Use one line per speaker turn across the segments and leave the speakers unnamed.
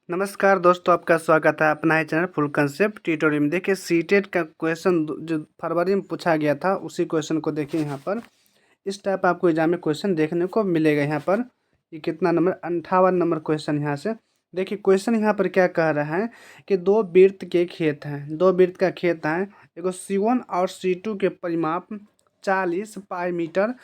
नमस्कार दोस्तों, आपका स्वागत है अपना ही चैनल फुल कंसेप्ट ट्यूटोरियल में। देखिए सीटेट का क्वेश्चन जो फरवरी में पूछा गया था उसी क्वेश्चन को देखिए यहाँ पर। इस टाइप आपको एग्जाम में क्वेश्चन देखने को मिलेगा यहाँ पर। ये कितना नंबर 58 नंबर क्वेश्चन यहाँ से। देखिए क्वेश्चन यहाँ पर क्या कह रहा है कि दो वृत्त के खेत हैं, दो वृत्त का खेत है। एगो C1 और C2 के परिमाप 40 पाई मीटर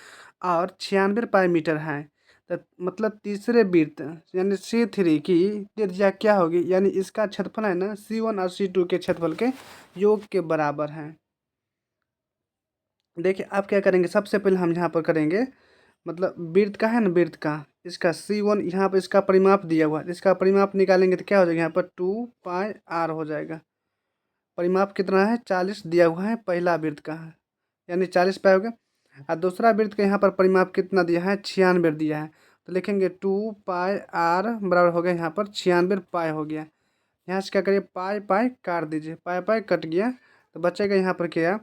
और 96 पाई मीटर है। तो मतलब तीसरे वृत्त यानी C3 की त्रिज्या क्या होगी, यानी इसका क्षेत्रफल है ना C1 और C2 के क्षेत्रफल के योग के बराबर है। देखिए आप क्या करेंगे, सबसे पहले हम यहाँ पर करेंगे मतलब वृत्त का है ना, वृत्त का इसका C1 यहाँ पर इसका परिमाप दिया हुआ है, इसका परिमाप निकालेंगे तो क्या हो जाएगा, यहाँ पर 2 पाई r हो जाएगा। परिमाप कितना है 40 दिया हुआ है, पहला वृत्त का है यानी 40 पाई हो गया। और दूसरा वृत्त का यहाँ पर परिमाप कितना दिया है 96 दिया है, तो लिखेंगे 2 पाई r बराबर हो गया यहाँ पर 96 पाई हो गया। यहाँ से क्या करिए पाई पाई काट दीजिए, पाई पाई कट गया तो बचेगा यहाँ पर क्या,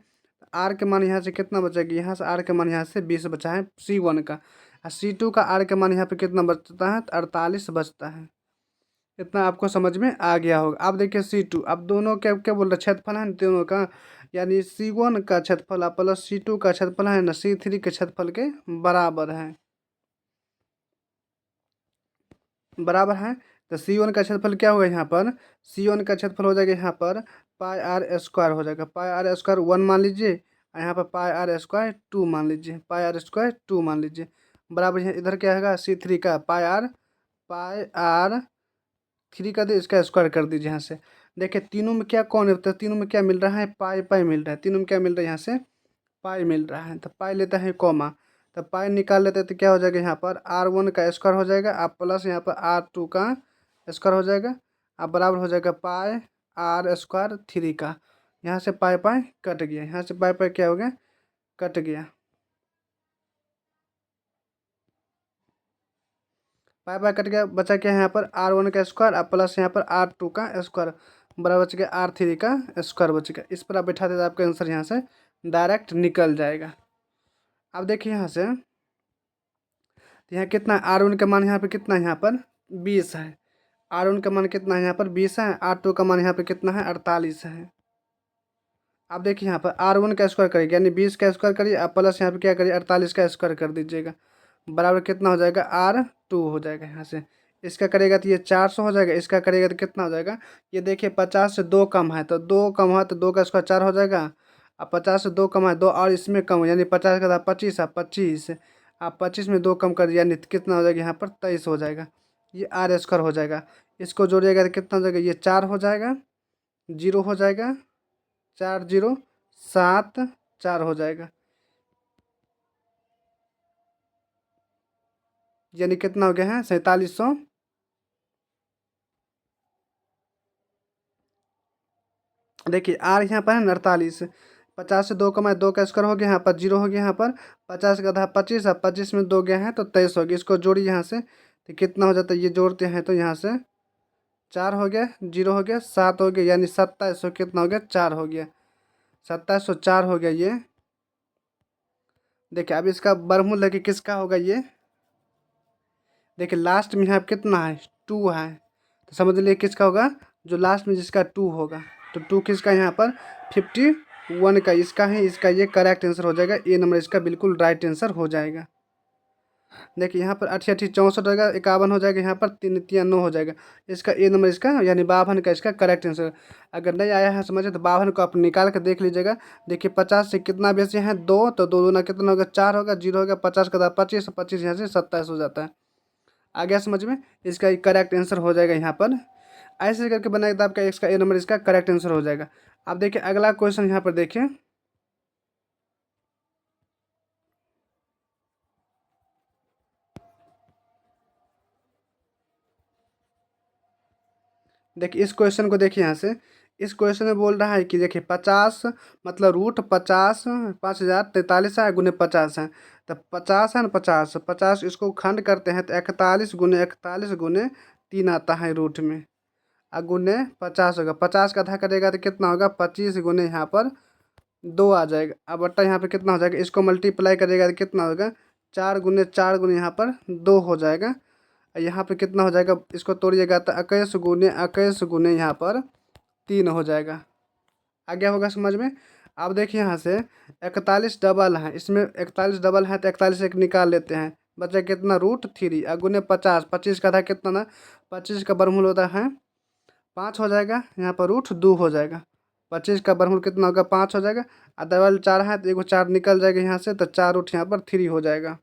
आर के मान यहाँ से कितना बचेगा, यहाँ से आर के मान यहाँ से 20 बचा है C1 का, और C2 का आर के मान यहाँ पे कितना बचता है 48 बचता है। इतना आपको समझ में आ गया होगा। अब देखिए C2, अब दोनों क्या क्या बोल रहे क्षेत्रफल है ना दोनों का, यानी C1 का क्षेत्रफल प्लस C2 का क्षेत्रफल है ना C3 के क्षेत्रफल के बराबर है, बराबर है। तो C1 का क्षेत्रफल क्या होगा यहाँ पर, C1 का क्षेत्रफल हो जाएगा यहाँ पर पाई आर स्क्वायर हो जाएगा, पाई आर स्क्वायर 1 मान लीजिए, और यहाँ पर पाई आर स्क्वायर 2 मान लीजिए, पाई आर स्क्वायर 2 मान लीजिए, बराबर है। इधर क्या होगा C3 का पाई आर 3 कर दे, इसका स्क्वायर कर दीजिए यहाँ से। देखिए तीनों में क्या कौन है, तो तीनों में क्या मिल रहा है पाई पाई मिल रहा है, तीनों में क्या मिल रहा है यहाँ से पाई मिल रहा है, तो पाई लेते हैं कॉमा, तो पाई निकाल लेते हैं तो क्या हो जाएगा यहाँ पर R1 का स्क्वायर हो जाएगा, आप प्लस यहाँ पर R2 का स्क्वायर हो जाएगा, आप बराबर हो जाएगा पाई R2 3 का। यहाँ से पाई पाई कट गया, यहाँ से पाई पाई क्या हो गया कट गया, पाई पाई कट गया, बचा क्या है यहाँ पर R1 का स्क्वायर और प्लस यहाँ पर R2 का स्क्वायर, बराबर बच गया R3 का स्क्वायर बच गया। इस पर आप बैठा देते आपका आंसर यहाँ से डायरेक्ट निकल जाएगा। अब देखिए यहाँ से, तो यहाँ कितना R1 का मान यहाँ पे कितना है यहाँ पर 20 है, R1 का मान कितना है यहाँ पर 20 है, R2 का मान यहाँ पे कितना है 48 है। अब देखिए यहाँ पर R1 का स्क्वायर करिए यानी 20 का स्क्वायर करिए, आप प्लस यहाँ पे क्या करिए 48 का स्क्वायर कर दीजिएगा, बराबर कितना हो जाएगा R2 हो जाएगा। यहाँ से इसका करेगा तो ये 400 हो जाएगा, इसका करेगा तो कितना हो जाएगा, ये देखिए 50 से 2 कम है तो 2 कम है तो 2 का स्क्वायर 4 हो जाएगा, अब 50 से 2 कम है 2 और इसमें कम है यानी 50 का था 25 है 25, आप 25 में 2 कम कर दिया यानी कितना हो जाएगा यहाँ पर 23 हो जाएगा, ये आर स्क्वायर हो जाएगा। इसको जोड़िएगा तो कितना हो जाएगा, ये 4 हो जाएगा, जीरो हो जाएगा, 4074 हो जाएगा, यानी कितना हो गया है 4700। देखिए आर यहाँ पर है ना 48, 50 से 2 कमाए 2 का स्क्वायर हो गया, यहाँ पर जीरो हो गया, यहाँ पर 50 का था 25, अब 25 में 2 गया है तो 23 हो गया। इसको जोड़िए यहाँ से तो कितना हो जाता है, ये जोड़ते हैं तो यहाँ से 4 हो गया, जीरो हो गया 7 हो गया, यानी 2700 कितना हो गया 4 हो गया, 2704 हो गया ये। देखिए अब इसका बर्गमूल देखिए किसका होगा ये, देखिए लास्ट में यहाँ पे कितना है 2 है, तो समझ लिए किसका होगा, जो लास्ट में जिसका 2 होगा, तो 2 किसका यहाँ पर 51 का इसका है, इसका ये करेक्ट आंसर हो जाएगा, ए नंबर इसका बिल्कुल राइट आंसर हो जाएगा। देखिए यहाँ पर 88 64 हो जाएगा, 51 हो जाएगा, यहाँ पर 3 3 9 हो जाएगा, इसका ए नंबर इसका यानी 52 का इसका करेक्ट आंसर। अगर नहीं आया है समझे तो 52 को आप निकाल कर देख लीजिएगा। देखिए 50 से कितना बेचे हैं 2, तो 2 दूना कितना होगा 4 होगा, जीरो होगा 50 का था 25, 25 यहाँ से 27 हो जाता है। आ गया समझ में, इसका करेक्ट आंसर हो जाएगा यहाँ पर। ऐसे करके बनाएगा तो आपका इसका ए नंबर इसका करेक्ट आंसर हो जाएगा। अब देखिए अगला क्वेश्चन यहाँ पर देखिए, देखिए इस क्वेश्चन को देखिए यहाँ से, इस क्वेश्चन में बोल रहा है कि देखिए 50 मतलब रूट 50 5043 है गुने 50 है, तो 50 है ना 50 50 इसको खंड करते हैं तो 41 गुने 3 आता है रूट में, गुने 50 होगा, 50 का आधा करेगा तो कितना होगा 25 गुने यहाँ पर 2 आ जाएगा, अब बट्टा यहाँ पर कितना हो जाएगा, इसको मल्टीप्लाई करेगा तो कितना होगा 4 गुने यहाँ पर 2 हो जाएगा, यहाँ पे कितना हो जाएगा, इसको तोड़िएगा तो 21 गुने यहाँ पर 3 हो जाएगा। आ गया होगा समझ में। अब देखिए यहाँ से 41 डबल है, इसमें 41 डबल है तो 41 एक निकाल लेते हैं, बचा कितना √3 गुने 50, 25 का था कितना ना, 25 का वर्गमूल होता है 5 हो जाएगा, यहाँ पर √2 हो जाएगा। 25 का वर्गमूल कितना होगा 5 हो जाएगा, और डबल 4 है तो एगो 4 निकल जाएगा यहाँ से, तो 4 √ यहाँ पर 3 हो जाएगा।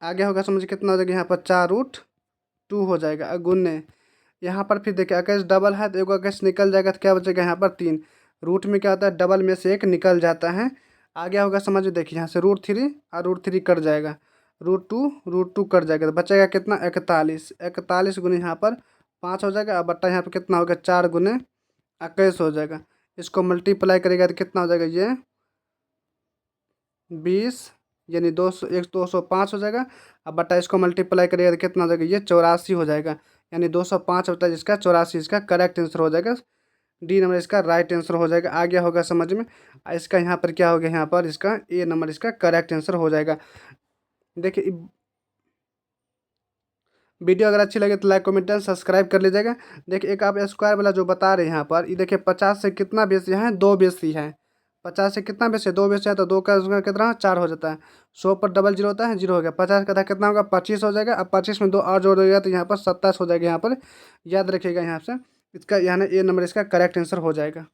आगे होगा समझिए कितना हो जाएगा, यहाँ पर 4√2 हो जाएगा गुने। यहाँ पर फिर देखिए 21 डबल है तो एगो 21 निकल जाएगा तो क्या बचेगा यहाँ पर 3। रूट में क्या होता है, डबल में से एक निकल जाता है। आगे होगा समझिए, देखिए यहाँ से √3 और √3 कट जाएगा, √2 कट जाएगा तो बचेगा कितना 41। 41 गुने यहाँ पर 5 हो जाएगा, अब बट्टा यहाँ पर कितना होगा 4 गुने 21 हो जाएगा। इसको मल्टीप्लाई करेगा तो कितना हो जाएगा ये 20, यानी 205 हो जाएगा। अब बटा इसको मल्टीप्लाई करेगा तो कितना हो जाएगा ये 84 हो जाएगा, यानी 205 बटा जिसका 84 इसका करेक्ट आंसर हो जाएगा। डी नंबर इसका राइट आंसर हो जाएगा। आ गया होगा समझ में। इसका यहाँ पर क्या हो गया, यहाँ पर इसका ए नंबर इसका करेक्ट आंसर हो जाएगा। देखिए वीडियो अगर अच्छी लगे तो लाइक कमेंट एंड सब्सक्राइब कर लीजिएगा। देखिए एक आप स्क्वायर वाला जो बता रहे हैं यहाँ पर, ये देखिए 50 से कितना बेसी है, 2 बेसी है। 50 से कितना बेसी है, 2 बेसी है, तो 2 का उसका कितना 4 हो जाता है। 100 पर डबल जीरो होता है, 0 हो गया। 50 का था कितना होगा 25 हो जाएगा। अब 25 में 2 और जोड़ देगा तो यहाँ पर 27 हो जाएगा। यहाँ पर याद रखिएगा यहाँ से इसका, यहाँ ए नंबर इसका करेक्ट आंसर हो जाएगा।